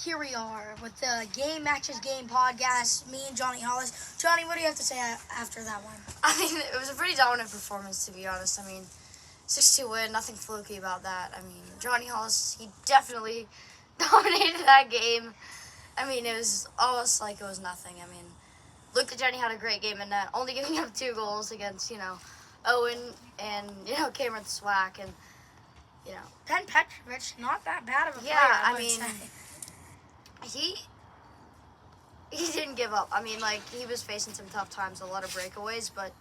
Here we are with the Game Matches Game podcast. Me and Johnny Hollis. Johnny, what do you have to say after that one? I mean, it was a pretty dominant performance, to be honest. I mean, 6-2 win, nothing fluky about that. I mean, Johnny Hollis, he definitely dominated that game. I mean, it was almost like it was nothing. I mean, Luke Dejeni had a great game in net, only giving up 2 goals against, Owen and, Cameron Swack. And, Ben Petrovich, not that bad of a player. yeah, I I mean, he didn't give up. I mean, he was facing some tough times, a lot of breakaways, but,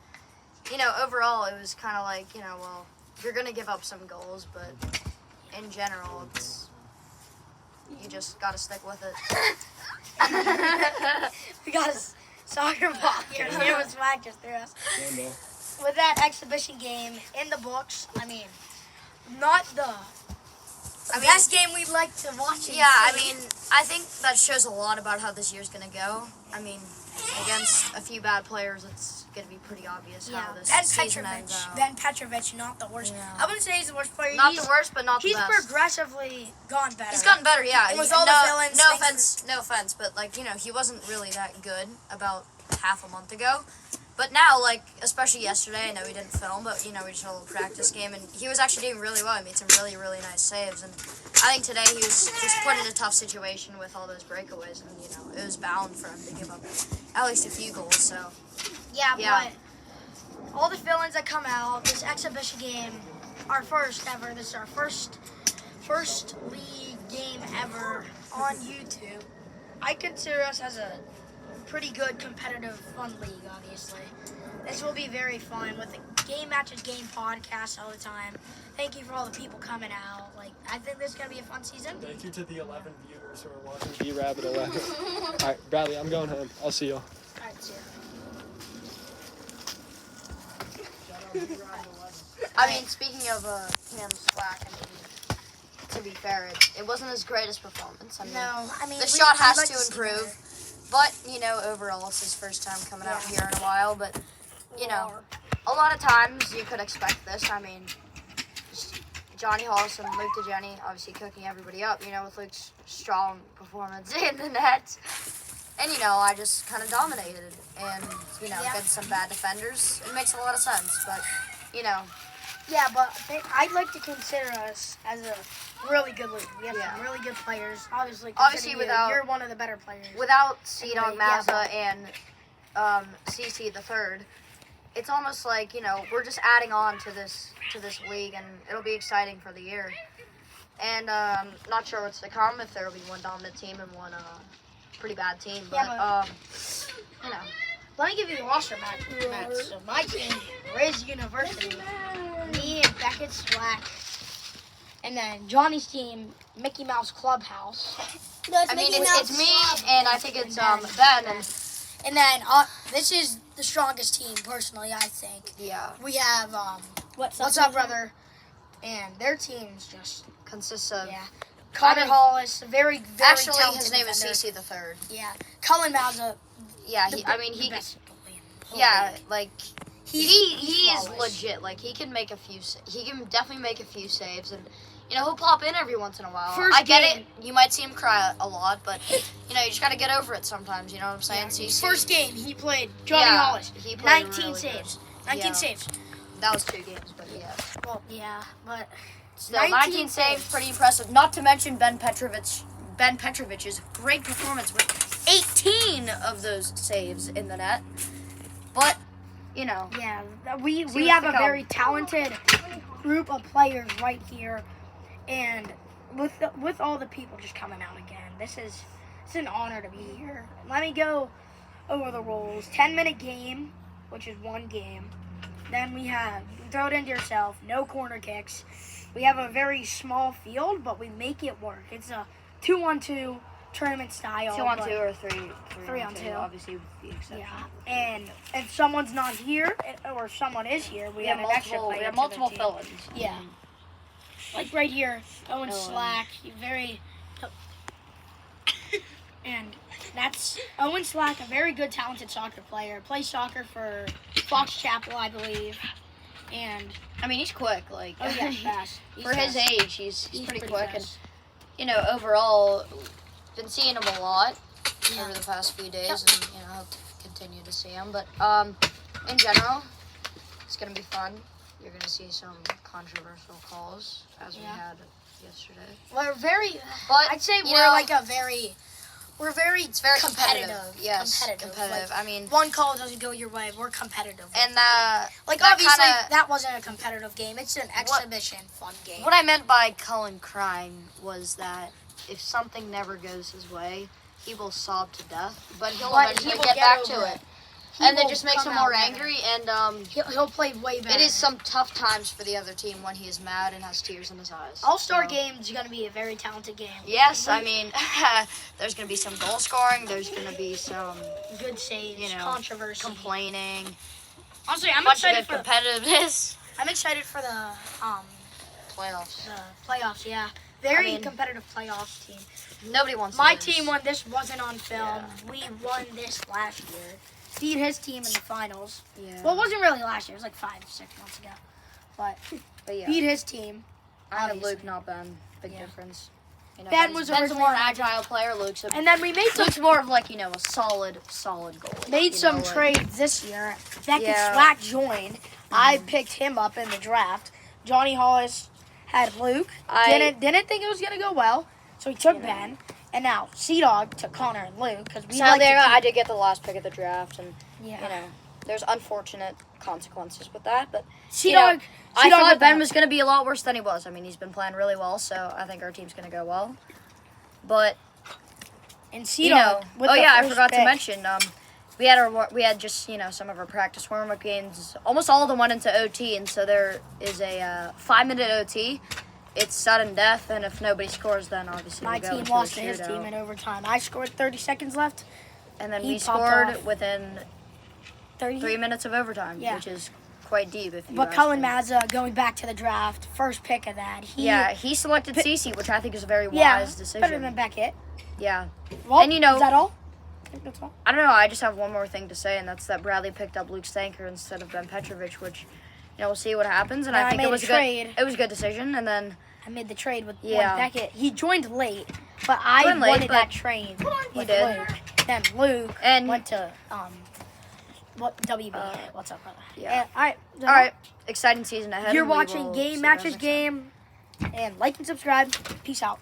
overall, it was kind of like, well, you're going to give up some goals, but in general, you just got to stick with it. We got a soccer ball here. It was Swack just threw us. With that exhibition game in the books, I mean, not the best game we'd like to watch. Yeah, I mean, I think that shows a lot about how this year's going to go. I mean, against a few bad players, it's going to be pretty obvious how this season ends out. Ben Petrovich, not the worst. Yeah. I wouldn't say he's the worst player. Not the worst, but not the best. He's progressively gotten better. He's gotten better, yeah. And with all the villains. No offense, but, he wasn't really that good about half a month ago. But now, especially yesterday, I know we didn't film, but, we just had a little practice game, and he was actually doing really well. He made some really, really nice saves, and I think today he was just put in a tough situation with all those breakaways, and, it was bound for him to give up at least a few goals, so. Yeah, but all the villains that come out, this exhibition game, our first ever, this is our first league game ever on YouTube. I consider us as a pretty good, competitive, fun league, obviously. This will be very fun with the Game Matches Game podcast all the time. Thank you for all the people coming out. I think this is going to be a fun season. Thank you to the 11 viewers who are watching B-Rabbit 11. All right, Bradley, I'm going home. I'll see you. All right, see ya. I mean, speaking of Cam Slack, to be fair, it wasn't his greatest performance. The shot has to improve. But, overall, it's his first time coming out here in a while. But, a lot of times you could expect this. I mean, Johnny Hollis and Luke Dejeni obviously cooking everybody up, with Luke's strong performance in the net. And, I just kind of dominated. And, against some bad defenders, it makes a lot of sense. But, Yeah, but I'd like to consider us as a really good league. We have some really good players. Obviously you're one of the better players. Without C-Dog Mazza and CC the third, it's almost like, we're just adding on to this league, and it'll be exciting for the year. And not sure what's to come, if there will be one dominant team and one pretty bad team. But, Let me give you the roster match. So my team, Riz University, me and Beckett Slack, and then Johnny's team, Mickey Mouse Clubhouse. It's me, and I think it's Ben. And then this is the strongest team, personally, I think. Yeah. We have What's Up, Brother, and their teams just consists of Connor Hollis, very, very actually talented his name defender. is CC the third. Yeah, Cullen Mazza. Yeah, he is legit. He can make he can definitely make a few saves, and he'll pop in every once in a while. I get it. You might see him cry a lot, but you just got to get over it sometimes. You know what I'm saying? Yeah. First game he played Johnny Hollis. He played 19 really saves. Good. 19 saves. That was 2 games, but yeah. Well, yeah, but still 19 saves, pretty impressive. Not to mention Ben Petrovich's great performance with 18 of those saves in the net. But, yeah, we have a very talented group of players right here, and with all the people just coming out again, it's an honor to be here. Let me go over the rules. 10-minute game, which is 1 game. Then we have, throw it into yourself, no corner kicks. We have a very small field, but we make it work. It's a 2-on-2 tournament style. 2-on-2 or 3-on-2, 3-on-2. Obviously, with the exception. Yeah, and if someone's not here, or if someone is here, we have an extra player. We have multiple fill-ins. Yeah. Like right here, Owen Slack, and that's Owen Slack, a very good, talented soccer player. Plays soccer for Fox Chapel, I believe. And he's quick. fast. For his age, he's pretty quick. Fast. And overall, been seeing him a lot over the past few days, and hope to continue to see him. But in general, it's gonna be fun. You're gonna see some controversial calls as we had yesterday. I'd say it's very competitive. Yes, competitive. I mean, one call doesn't go your way, we're competitive. And obviously that wasn't a competitive game. It's an exhibition fun game. What I meant by Cullen crying was that if something never goes his way, he will sob to death, but he'll eventually get back to it. And it just makes him more angry, and he'll play way better. It is some tough times for the other team when he is mad and has tears in his eyes. All-Star game is going to be a very talented game. Yes, I mean, there's going to be some goal scoring. There's going to be some good saves, controversy, complaining. Honestly, I'm excited for competitiveness. I'm excited for the playoffs. The playoffs, yeah. Very competitive playoffs team. Nobody wants My team won. This wasn't on film. Yeah. We won this last year. Beat his team in the finals. Yeah. Well, it wasn't really last year. It was like 5-6 months ago. But beat his team. I have Luke, not Ben. Big difference. Ben's a more agile player. And then we made Luke's more of like a solid goalie. Made some trades this year. Beckett Slack joined. I picked him up in the draft. Johnny Hollis had Luke. Didn't think it was gonna go well, so he took Ben. And now Sea-Dog took Connor and Luke because we I did get the last pick of the draft, and there's unfortunate consequences with that. But Sea-Dog, I thought Ben was going to be a lot worse than he was. I mean, he's been playing really well, so I think our team's going to go well. But Sea-Dog, I forgot to mention we had just some of our practice warm-up games. Almost all of them went into OT, and so there is a 5-minute OT. It's sudden death, and if nobody scores, then obviously my team lost to his team in overtime. I scored 30 seconds left, and then we scored within 3 minutes of overtime, which is quite deep. But Cullen Mazza, going back to the draft, first pick of that, he selected Cece, which I think is a very wise decision. Better than Beckett. Yeah, well, and is that all? I think that's all. I don't know. I just have one more thing to say, and that's that Bradley picked up Luke Stanker instead of Ben Petrovich, which we'll see what happens. And I think it was a good decision, and then. I made the trade with Beckett. He joined late, but I wanted that trade with Luke. Then Luke went to WB. What's up, brother? Yeah. All right. Exciting season ahead. You're watching Game Matches Game, and like and subscribe. Peace out.